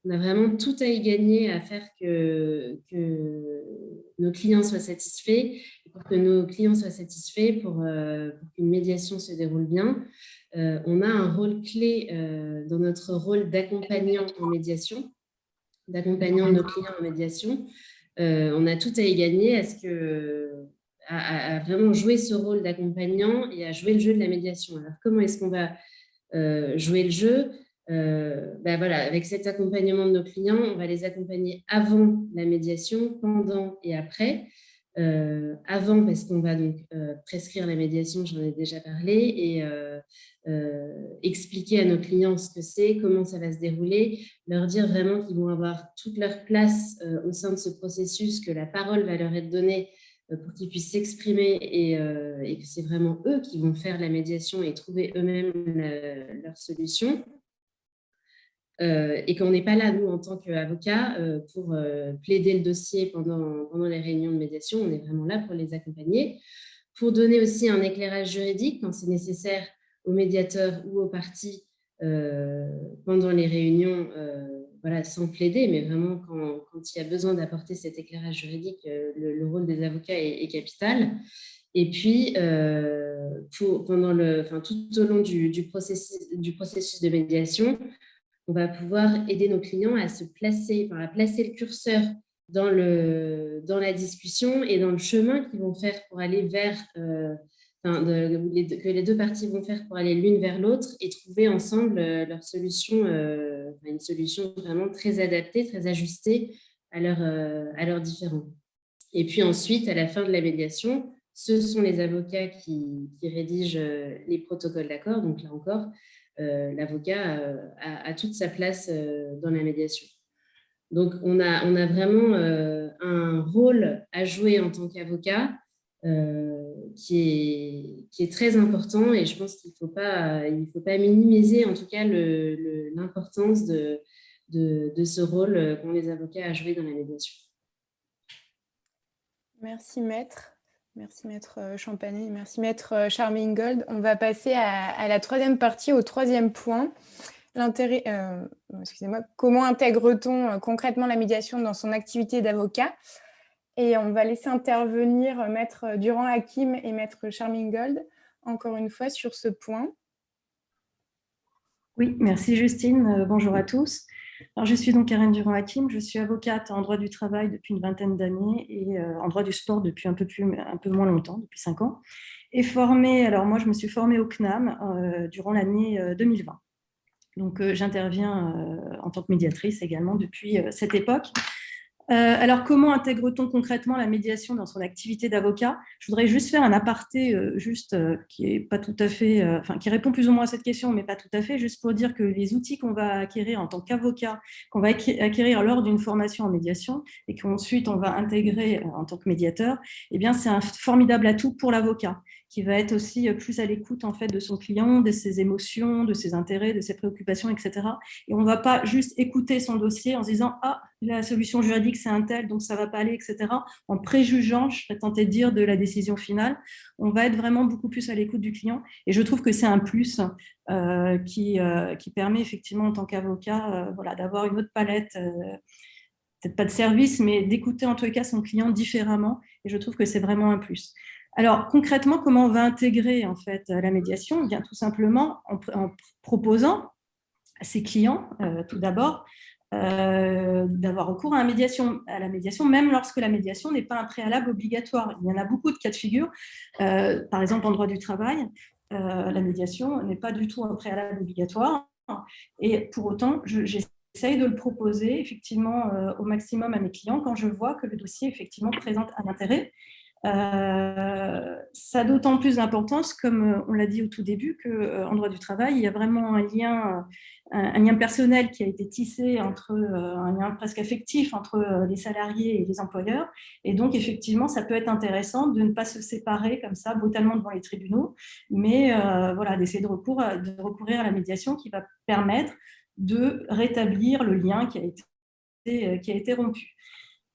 on a vraiment tout à y gagner à faire que nos clients soient satisfaits. Et pour que nos clients soient satisfaits, pour qu'une médiation se déroule bien, on a un rôle clé dans notre rôle d'accompagnant en médiation, d'accompagnant de nos clients en médiation. On a tout à y gagner à vraiment jouer ce rôle d'accompagnant et à jouer le jeu de la médiation. Alors, comment est-ce qu'on va jouer le jeu? Voilà, avec cet accompagnement de nos clients, on va les accompagner avant la médiation, pendant et après. Avant, parce qu'on va donc prescrire la médiation, j'en ai déjà parlé, et expliquer à nos clients ce que c'est, comment ça va se dérouler, leur dire vraiment qu'ils vont avoir toute leur place au sein de ce processus, que la parole va leur être donnée pour qu'ils puissent s'exprimer et que c'est vraiment eux qui vont faire la médiation et trouver eux-mêmes leur solution. Et qu'on n'est pas là, nous, en tant qu'avocats, pour plaider le dossier pendant les réunions de médiation. On est vraiment là pour les accompagner, pour donner aussi un éclairage juridique quand c'est nécessaire aux médiateurs ou aux parties pendant les réunions, voilà, sans plaider, mais vraiment quand il y a besoin d'apporter cet éclairage juridique, le rôle des avocats est capital. Et puis, tout au long du processus de médiation, on va pouvoir aider nos clients à placer le curseur dans la discussion et dans le chemin qu'ils vont faire pour aller vers, que les deux parties vont faire pour aller l'une vers l'autre et trouver ensemble leur solution, une solution vraiment très adaptée, très ajustée à leurs différends. Et puis ensuite, à la fin de la médiation, ce sont les avocats qui rédigent les protocoles d'accord. Donc là encore, l'avocat a toute sa place dans la médiation. Donc, on a vraiment un rôle à jouer en tant qu'avocat qui est très important, et je pense qu'il ne faut pas minimiser en tout cas l'importance de ce rôle qu'ont les avocats à jouer dans la médiation. Merci maître. Merci maître Champanet, merci maître Charmingold. On va passer à la troisième partie, au troisième point. Comment intègre-t-on concrètement la médiation dans son activité d'avocat? Et on va laisser intervenir maître Durand-Hakim et maître Charmingold, encore une fois, sur ce point. Oui, merci Justine. Bonjour à tous. Alors, je suis donc Karine Durand-Hakim, je suis avocate en droit du travail depuis une vingtaine d'années et en droit du sport depuis un peu moins longtemps, depuis 5 ans. et formée, alors moi je me suis formée au CNAM durant l'année 2020. Donc j'interviens en tant que médiatrice également depuis cette époque. Alors, comment intègre-t-on concrètement la médiation dans son activité d'avocat? Je voudrais juste faire un aparté qui est pas tout à fait, qui répond plus ou moins à cette question, mais pas tout à fait, juste pour dire que les outils qu'on va acquérir en tant qu'avocat, qu'on va acquérir lors d'une formation en médiation et qu'ensuite on va intégrer en tant que médiateur, eh bien, c'est un formidable atout pour l'avocat qui va être aussi plus à l'écoute en fait de son client, de ses émotions, de ses intérêts, de ses préoccupations, etc. Et on ne va pas juste écouter son dossier en se disant « Ah, la solution juridique, c'est un tel, donc ça ne va pas aller, etc. » En préjugeant, je serais tentée de dire, de la décision finale. On va être vraiment beaucoup plus à l'écoute du client. Et je trouve que c'est un plus qui permet effectivement, en tant qu'avocat, d'avoir une autre palette, peut-être pas de service, mais d'écouter en tous cas son client différemment. Et je trouve que c'est vraiment un plus. Alors, concrètement, comment on va intégrer en fait la médiation? Eh bien, tout simplement en proposant à ses clients, tout d'abord, d'avoir recours à la médiation, même lorsque la médiation n'est pas un préalable obligatoire. Il y en a beaucoup de cas de figure. Par exemple, en droit du travail, la médiation n'est pas du tout un préalable obligatoire. Et pour autant, j'essaye de le proposer effectivement au maximum à mes clients quand je vois que le dossier effectivement présente un intérêt. Ça a d'autant plus d'importance, comme on l'a dit au tout début, qu'en droit du travail, il y a vraiment un lien personnel qui a été tissé un lien presque affectif entre les salariés et les employeurs. Et donc, effectivement, ça peut être intéressant de ne pas se séparer comme ça brutalement devant les tribunaux, mais d'essayer de recourir à la médiation qui va permettre de rétablir le lien qui a été rompu.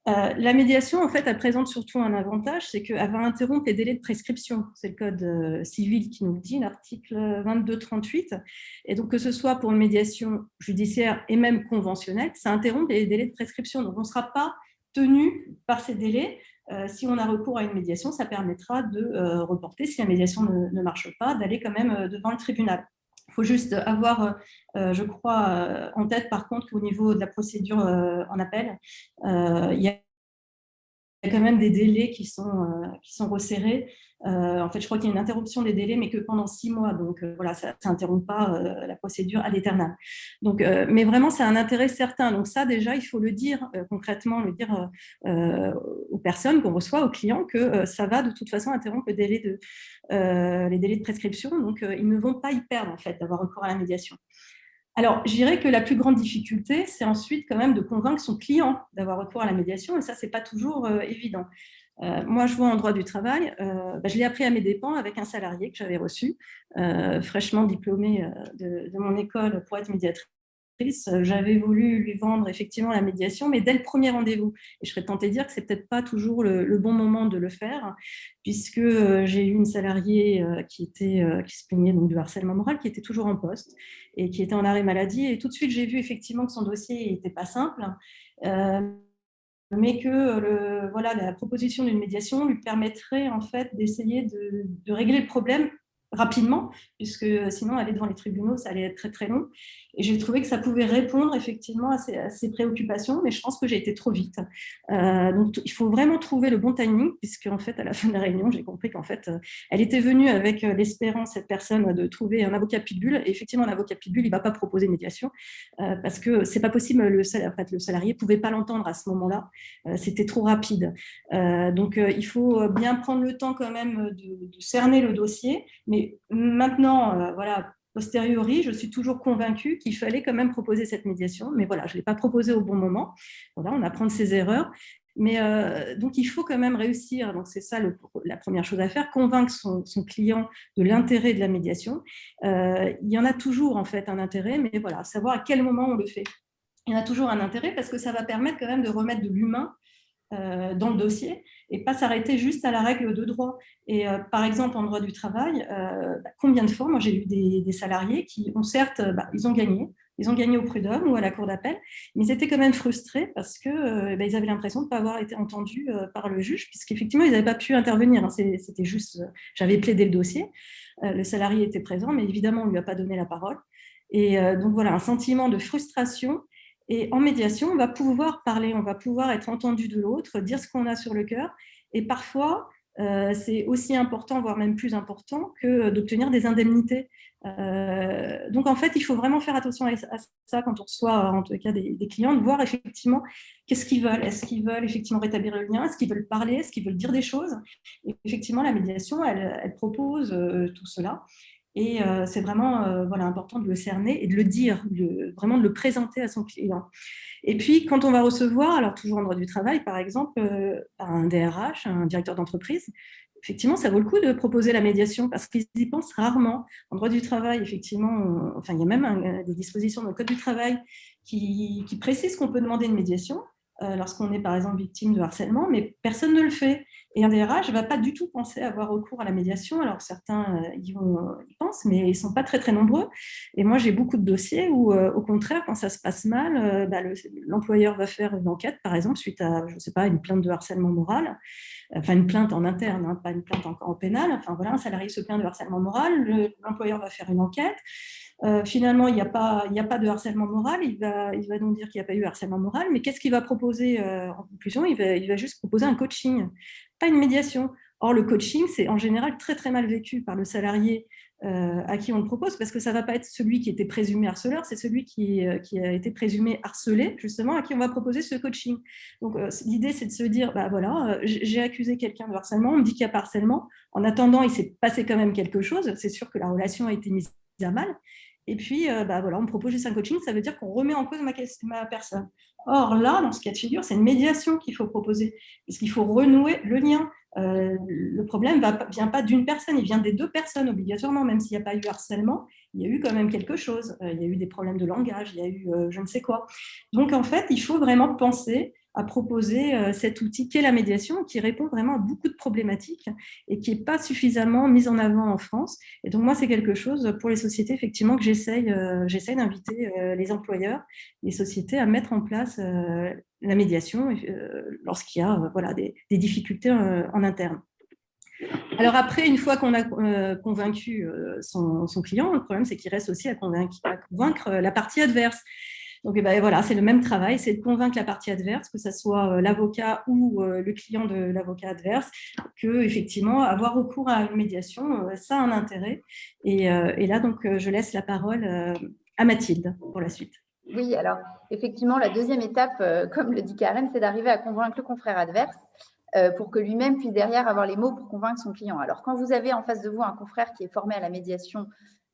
La médiation, en fait, elle présente surtout un avantage, c'est qu'elle va interrompre les délais de prescription. C'est le code civil qui nous le dit, l'article 2238. Et donc, que ce soit pour une médiation judiciaire et même conventionnelle, ça interrompt les délais de prescription. Donc, on ne sera pas tenu par ces délais. Si on a recours à une médiation, ça permettra de reporter, si la médiation ne marche pas, d'aller quand même devant le tribunal. Il faut juste avoir, je crois, en tête par contre qu'au niveau de la procédure en appel, il y a quand même des délais qui sont resserrés. En fait, je crois qu'il y a une interruption des délais, mais que pendant 6 mois. Donc, ça n'interrompt pas la procédure ad aeternam. Donc, mais vraiment, c'est un intérêt certain. Donc, ça, déjà, il faut le dire concrètement, le dire aux personnes qu'on reçoit, aux clients, que ça va de toute façon interrompre les délais de prescription. Donc, ils ne vont pas y perdre, en fait, d'avoir recours à la médiation. Alors, je dirais que la plus grande difficulté, c'est ensuite quand même de convaincre son client d'avoir recours à la médiation, et ça, ce n'est pas toujours évident. Moi, je vois en droit du travail, je l'ai appris à mes dépens avec un salarié que j'avais reçu, fraîchement diplômé de mon école pour être médiatrice. J'avais voulu lui vendre effectivement la médiation, mais dès le premier rendez-vous. Et je serais tentée de dire que c'est peut-être pas toujours le bon moment de le faire, puisque j'ai eu une salariée qui se plaignait donc du harcèlement moral, qui était toujours en poste et qui était en arrêt maladie. Et tout de suite, j'ai vu effectivement que son dossier n'était pas simple, mais que la proposition d'une médiation lui permettrait en fait d'essayer de régler le problème rapidement, puisque sinon aller devant les tribunaux, ça allait être très très long. Et j'ai trouvé que ça pouvait répondre effectivement à ces préoccupations, mais je pense que j'ai été trop vite. Donc il faut vraiment trouver le bon timing, puisque en fait à la fin de la réunion, j'ai compris qu'en fait elle était venue avec l'espérance, cette personne, de trouver un avocat pitbull. Et effectivement, l'avocat pitbull, il ne va pas proposer une médiation parce que c'est pas possible. Le salarié pouvait pas l'entendre à ce moment-là. C'était trop rapide. Donc il faut bien prendre le temps quand même de cerner le dossier, mais maintenant, posteriori, je suis toujours convaincue qu'il fallait quand même proposer cette médiation, mais voilà, je ne l'ai pas proposée au bon moment. Voilà, on apprend de ses erreurs. Mais donc, il faut quand même réussir, donc c'est ça la première chose à faire, convaincre son client de l'intérêt de la médiation. Il y en a toujours en fait un intérêt, mais voilà, savoir à quel moment on le fait. Il y en a toujours un intérêt parce que ça va permettre quand même de remettre de l'humain dans le dossier et pas s'arrêter juste à la règle de droit. Et par exemple, en droit du travail, combien de fois, moi j'ai eu des salariés qui ont certes, ils ont gagné au prud'homme ou à la cour d'appel, mais ils étaient quand même frustrés parce que ils avaient l'impression de ne pas avoir été entendus par le juge, puisqu'effectivement, ils n'avaient pas pu intervenir. Hein. C'était juste, j'avais plaidé le dossier, le salarié était présent, mais évidemment, on ne lui a pas donné la parole. Et donc voilà, un sentiment de frustration. Et en médiation, on va pouvoir parler, on va pouvoir être entendu de l'autre, dire ce qu'on a sur le cœur. Et parfois, c'est aussi important, voire même plus important, que d'obtenir des indemnités. Donc, en fait, il faut vraiment faire attention à ça quand on reçoit, en tout cas, des clients, de voir effectivement qu'est-ce qu'ils veulent. Est-ce qu'ils veulent effectivement rétablir le lien? Est-ce qu'ils veulent parler? Est-ce qu'ils veulent dire des choses? Et effectivement, la médiation, elle propose tout cela. Et c'est vraiment voilà, important de le cerner et de le dire, vraiment de le présenter à son client. Et puis, quand on va recevoir, alors toujours en droit du travail, par exemple, un DRH, un directeur d'entreprise, effectivement, ça vaut le coup de proposer la médiation parce qu'ils y pensent rarement. En droit du travail, effectivement, enfin, il y a même des dispositions dans le Code du travail qui précisent qu'on peut demander une médiation lorsqu'on est, par exemple, victime de harcèlement, mais personne ne le fait. Et un DRH ne va pas du tout penser à avoir recours à la médiation. Alors, certains y pensent, mais ils ne sont pas très, très nombreux. Et moi, j'ai beaucoup de dossiers où, au contraire, quand ça se passe mal, l'employeur va faire une enquête, par exemple, suite à, je ne sais pas, une plainte de harcèlement moral, enfin une plainte en interne, hein, pas une plainte en pénal. Enfin, voilà, un salarié se plaint de harcèlement moral, l'employeur va faire une enquête. Finalement, il n'y a pas de harcèlement moral, il va donc dire qu'il n'y a pas eu harcèlement moral, mais qu'est-ce qu'il va proposer en conclusion? Il va juste proposer un coaching, pas une médiation. Or, le coaching, c'est en général très, très mal vécu par le salarié à qui on le propose, parce que ça ne va pas être celui qui était présumé harceleur, c'est celui qui a été présumé harcelé, justement, à qui on va proposer ce coaching. Donc, l'idée, c'est de se dire, bah voilà, j'ai accusé quelqu'un de harcèlement, on me dit qu'il n'y a pas harcèlement, en attendant, il s'est passé quand même quelque chose, c'est sûr que la relation a été mise à mal, et puis, voilà, on me propose juste un coaching, ça veut dire qu'on remet en cause ma personne. Or, là, dans ce cas de figure, c'est une médiation qu'il faut proposer, parce qu'il faut renouer le lien. Le problème ne vient pas d'une personne, il vient des deux personnes obligatoirement, même s'il n'y a pas eu harcèlement, il y a eu quand même quelque chose. Il y a eu des problèmes de langage, il y a eu je ne sais quoi. Donc, en fait, il faut vraiment penser à proposer cet outil qu'est la médiation, qui répond vraiment à beaucoup de problématiques et qui n'est pas suffisamment mise en avant en France. Et donc, moi, c'est quelque chose pour les sociétés, effectivement, que j'essaye d'inviter les employeurs, les sociétés à mettre en place la médiation lorsqu'il y a voilà, des difficultés en interne. Alors après, une fois qu'on a convaincu son client, le problème, c'est qu'il reste aussi à convaincre la partie adverse. Donc voilà, c'est le même travail, c'est de convaincre la partie adverse, que ce soit l'avocat ou le client de l'avocat adverse, que effectivement avoir recours à une médiation, ça a un intérêt. Et là, donc, je laisse la parole à Mathilde pour la suite. Oui, alors effectivement, la deuxième étape, comme le dit Karen, c'est d'arriver à convaincre le confrère adverse pour que lui-même puisse derrière avoir les mots pour convaincre son client. Alors, quand vous avez en face de vous un confrère qui est formé à la médiation,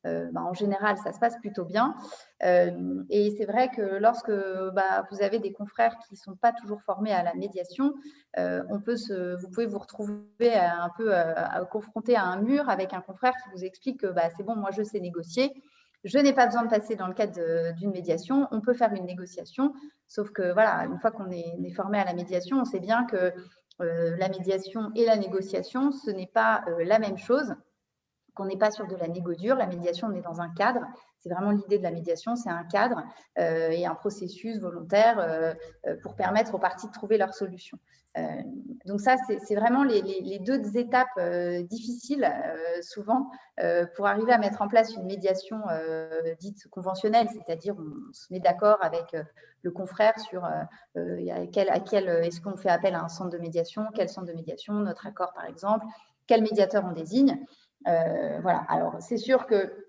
en général, ça se passe plutôt bien. Et c'est vrai que lorsque vous avez des confrères qui ne sont pas toujours formés à la médiation, vous pouvez vous retrouver un peu confronté à un mur avec un confrère qui vous explique que c'est bon, moi je sais négocier. Je n'ai pas besoin de passer dans le cadre d'une médiation, on peut faire une négociation, sauf que voilà, une fois qu'on est formé à la médiation, on sait bien que la médiation et la négociation, ce n'est pas la même chose, qu'on n'est pas sur de la négo dure. La médiation, on est dans un cadre. C'est vraiment l'idée de la médiation, c'est un cadre et un processus volontaire pour permettre aux parties de trouver leur solution. Donc ça, c'est vraiment les deux étapes difficiles souvent pour arriver à mettre en place une médiation dite conventionnelle, c'est-à-dire on se met d'accord avec le confrère sur à quel est-ce qu'on fait appel à un centre de médiation, quel centre de médiation, notre accord par exemple, quel médiateur on désigne. Voilà, alors c'est sûr que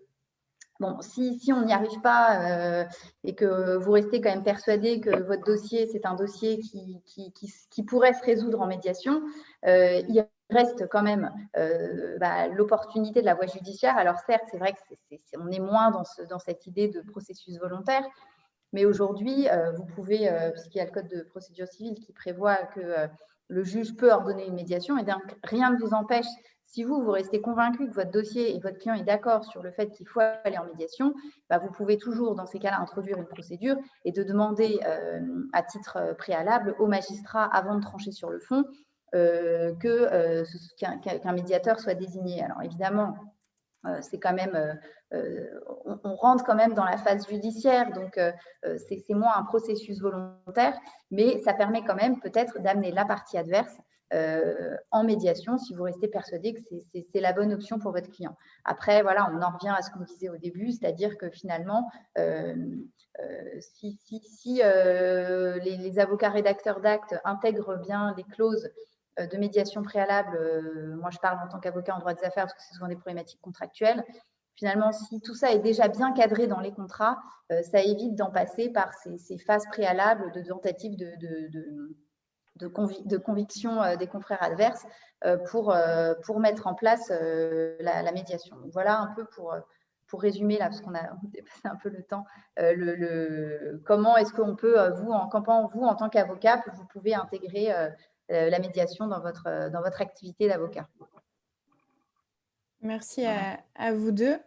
bon, si on n'y arrive pas et que vous restez quand même persuadé que votre dossier, c'est un dossier qui pourrait se résoudre en médiation, il reste quand même l'opportunité de la voie judiciaire. Alors certes, c'est vrai qu'on est moins dans cette idée de processus volontaire, mais aujourd'hui, vous pouvez, puisqu'il y a le code de procédure civile qui prévoit que le juge peut ordonner une médiation, et donc rien ne vous empêche. Si vous restez convaincu que votre dossier et votre client est d'accord sur le fait qu'il faut aller en médiation, vous pouvez toujours, dans ces cas-là, introduire une procédure et de demander à titre préalable au magistrat, avant de trancher sur le fond, qu'un médiateur soit désigné. Alors évidemment, c'est quand même, on rentre quand même dans la phase judiciaire, donc c'est moins un processus volontaire, mais ça permet quand même peut-être d'amener la partie adverse en médiation si vous restez persuadé que c'est la bonne option pour votre client. Après, voilà, on en revient à ce qu'on disait au début, c'est-à-dire que finalement, si les avocats rédacteurs d'actes intègrent bien les clauses de médiation préalable, moi je parle en tant qu'avocat en droit des affaires parce que c'est souvent des problématiques contractuelles. Finalement, si tout ça est déjà bien cadré dans les contrats, ça évite d'en passer par ces phases préalables de tentatives de conviction des confrères adverses pour mettre en place la médiation. Donc, voilà un peu pour résumer, là, parce qu'on a dépassé un peu le temps, comment est-ce qu'on peut, vous, en tant qu'avocat, vous pouvez intégrer la médiation dans votre activité d'avocat. Merci à vous deux.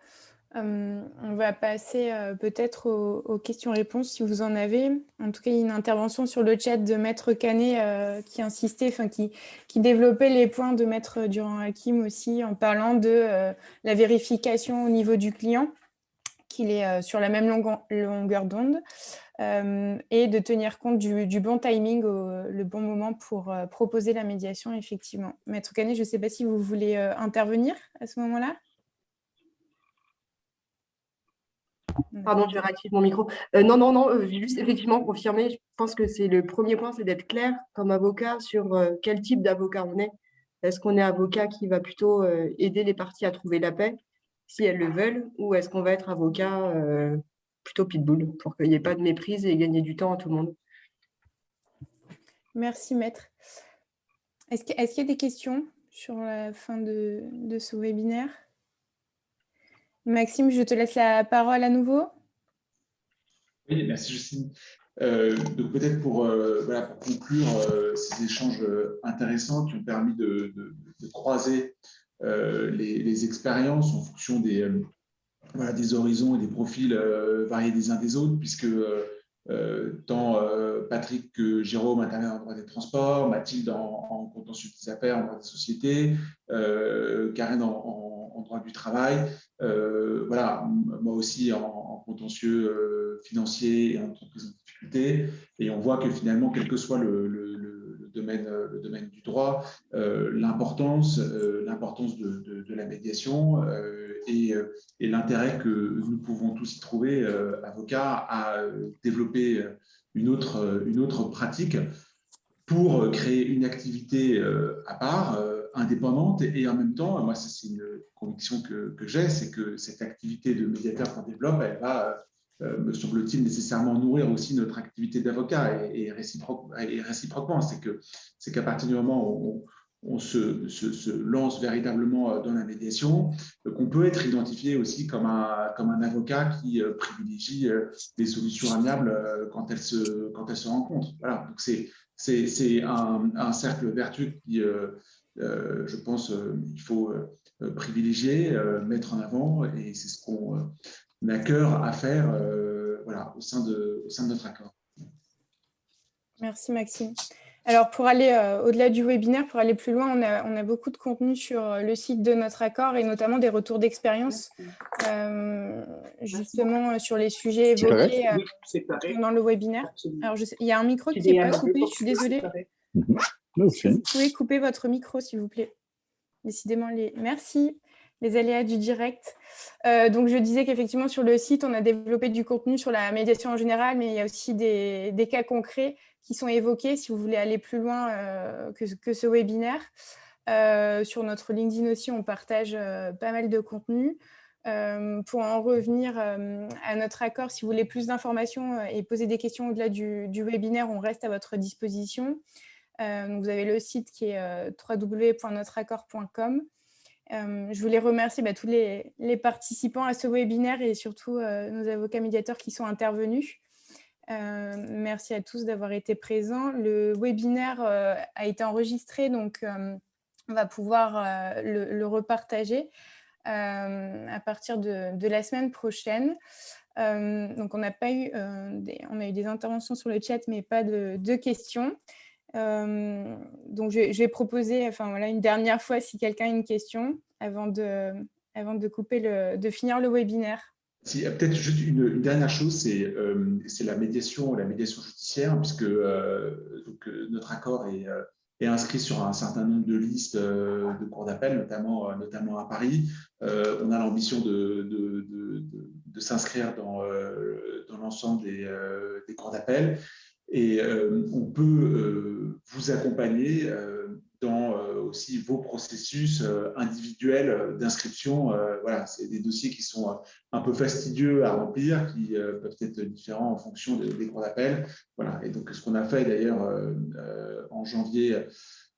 On va passer peut-être aux questions-réponses si vous en avez. En tout cas, il y a une intervention sur le chat de Maître Canet qui insistait, qui développait les points de Maître Durand-Hakim aussi en parlant de la vérification au niveau du client, qu'il est sur la même longueur d'onde et de tenir compte du bon timing, le bon moment pour proposer la médiation, effectivement. Maître Canet, je ne sais pas si vous voulez intervenir à ce moment-là. Pardon, je réactive mon micro. Non, juste effectivement confirmer, je pense que c'est le premier point, c'est d'être clair comme avocat sur quel type d'avocat on est. Est-ce qu'on est avocat qui va plutôt aider les parties à trouver la paix, si elles le veulent, ou est-ce qu'on va être avocat plutôt pitbull, pour qu'il n'y ait pas de méprise et gagner du temps à tout le monde. Merci, Maître. Est-ce qu'il y a des questions sur la fin de ce webinaire? Maxime, je te laisse la parole à nouveau. Oui, merci Justine. Donc peut-être pour conclure ces échanges intéressants qui ont permis de croiser les expériences en fonction des horizons et des profils variés des uns des autres, puisque tant Patrick que Jérôme interviennent en droit des transports, Mathilde en contentieux des affaires, en droit des sociétés, Karen en droit du travail, moi aussi en contentieux financier et en entreprise en difficulté. Et on voit que finalement, quel que soit le domaine du droit, l'importance de la médiation et l'intérêt que nous pouvons tous y trouver, avocats, à développer une autre pratique pour créer une activité à part, indépendante, et en même temps, moi, c'est une conviction que j'ai, c'est que cette activité de médiateur qu'on développe, elle va, me semble-t-il, nécessairement nourrir aussi notre activité d'avocat, et réciproquement. C'est qu'à partir du moment où on se lance véritablement dans la médiation, qu'on peut être identifié aussi comme un avocat qui privilégie des solutions amiables quand elles se rencontrent. Voilà, donc c'est un cercle vertueux qui, je pense, il faut privilégier, mettre en avant, et c'est ce qu'on a cœur à faire au sein de notre accord. Merci Maxime. Alors pour aller au-delà du webinaire, pour aller plus loin, on a beaucoup de contenu sur le site de notre accord, et notamment des retours d'expérience justement sur les sujets évoqués pendant le webinaire. Alors il y a un micro qui n'est pas coupé, je suis désolée. Si vous pouvez couper votre micro, s'il vous plaît. Décidément, merci. Les aléas du direct. Donc, je disais qu'effectivement, sur le site, on a développé du contenu sur la médiation en général, mais il y a aussi des cas concrets qui sont évoqués si vous voulez aller plus loin que ce webinaire. Sur notre LinkedIn aussi, on partage pas mal de contenu. Pour en revenir à notre accord, si vous voulez plus d'informations et poser des questions au-delà du webinaire, on reste à votre disposition. Vous avez le site qui est www.notraccord.com. Je voulais remercier tous les participants à ce webinaire et surtout nos avocats médiateurs qui sont intervenus. Merci à tous d'avoir été présents. Le webinaire a été enregistré, donc on va pouvoir le repartager à partir de la semaine prochaine. Donc on a eu des interventions sur le chat, mais pas de questions. Donc je vais proposer une dernière fois si quelqu'un a une question avant de finir le webinaire. Peut-être juste une dernière chose, c'est la médiation judiciaire, puisque notre accord est inscrit sur un certain nombre de listes de cours d'appel, notamment à Paris. On a l'ambition de s'inscrire dans l'ensemble des cours d'appel, et on peut vous accompagner dans aussi vos processus individuels d'inscription. Voilà, c'est des dossiers qui sont un peu fastidieux à remplir, qui peuvent être différents en fonction des cours d'appel. Voilà, et donc ce qu'on a fait d'ailleurs en janvier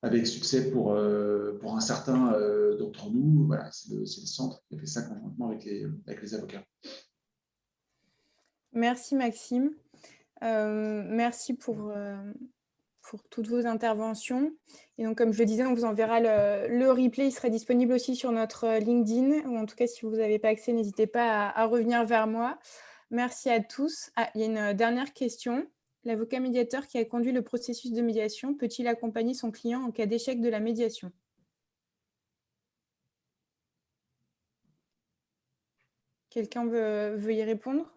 avec succès pour un certain d'entre nous, voilà, c'est le centre qui a fait ça conjointement avec les avocats. Merci Maxime. Merci pour toutes vos interventions. Et donc, comme je le disais, on vous enverra le replay. Il sera disponible aussi sur notre LinkedIn. Ou en tout cas, si vous n'avez pas accès, n'hésitez pas à revenir vers moi. Merci à tous. Ah, il y a une dernière question. L'avocat médiateur qui a conduit le processus de médiation peut-il accompagner son client en cas d'échec de la médiation? Quelqu'un veut y répondre?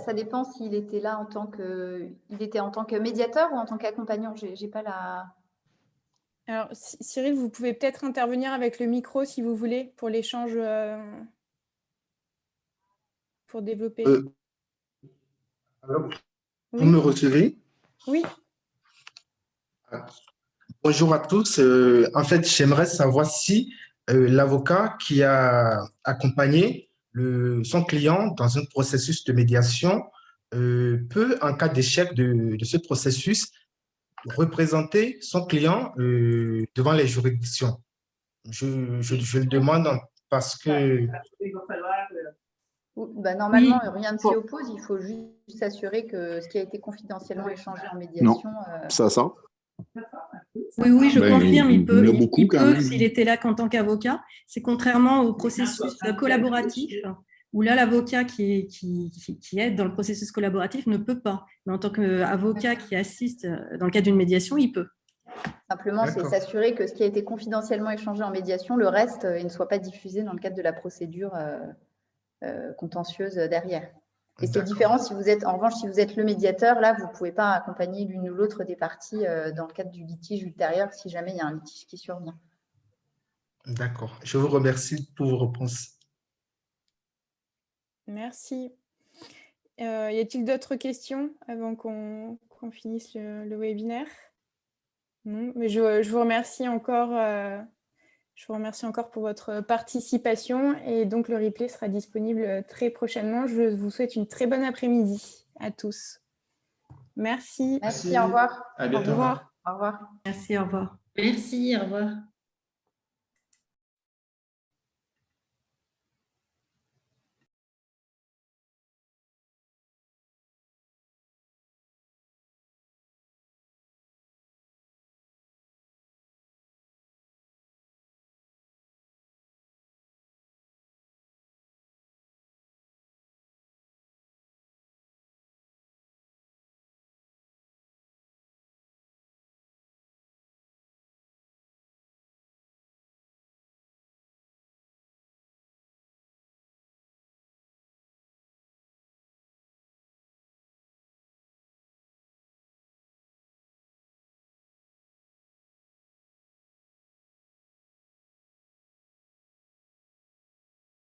Ça dépend s'il était là en tant que médiateur ou en tant qu'accompagnant. J'ai pas la. Alors, Cyril, vous pouvez peut-être intervenir avec le micro si vous voulez pour l'échange, pour développer. Alors, Oui. vous me recevez? Oui. Bonjour à tous. En fait, j'aimerais savoir si l'avocat qui a accompagné son client dans un processus de médiation peut, en cas d'échec de ce processus, représenter son client devant les juridictions. Je le demande parce que… Normalement, rien ne s'y oppose. Il faut juste s'assurer que ce qui a été confidentiellement échangé en médiation… ça. Oui, je confirme, il peut, même. S'il était là qu'en tant qu'avocat. C'est contrairement au processus collaboratif, où là, l'avocat qui aide dans le processus collaboratif ne peut pas. Mais en tant qu'avocat qui assiste dans le cadre d'une médiation, il peut. Simplement, c'est s'assurer que ce qui a été confidentiellement échangé en médiation, le reste, il ne soit pas diffusé dans le cadre de la procédure contentieuse derrière. Et c'est différent si vous êtes, en revanche, si vous êtes le médiateur, là, vous ne pouvez pas accompagner l'une ou l'autre des parties dans le cadre du litige ultérieur si jamais il y a un litige qui survient. D'accord. Je vous remercie pour vos réponses. Merci. Y a-t-il d'autres questions avant qu'on finisse le webinaire? Non, mais je vous remercie encore. Je vous remercie encore pour votre participation et donc le replay sera disponible très prochainement. Je vous souhaite une très bonne après-midi à tous. Merci. Merci, au revoir. À bientôt. Au revoir. Au revoir. Merci, au revoir. Merci, au revoir.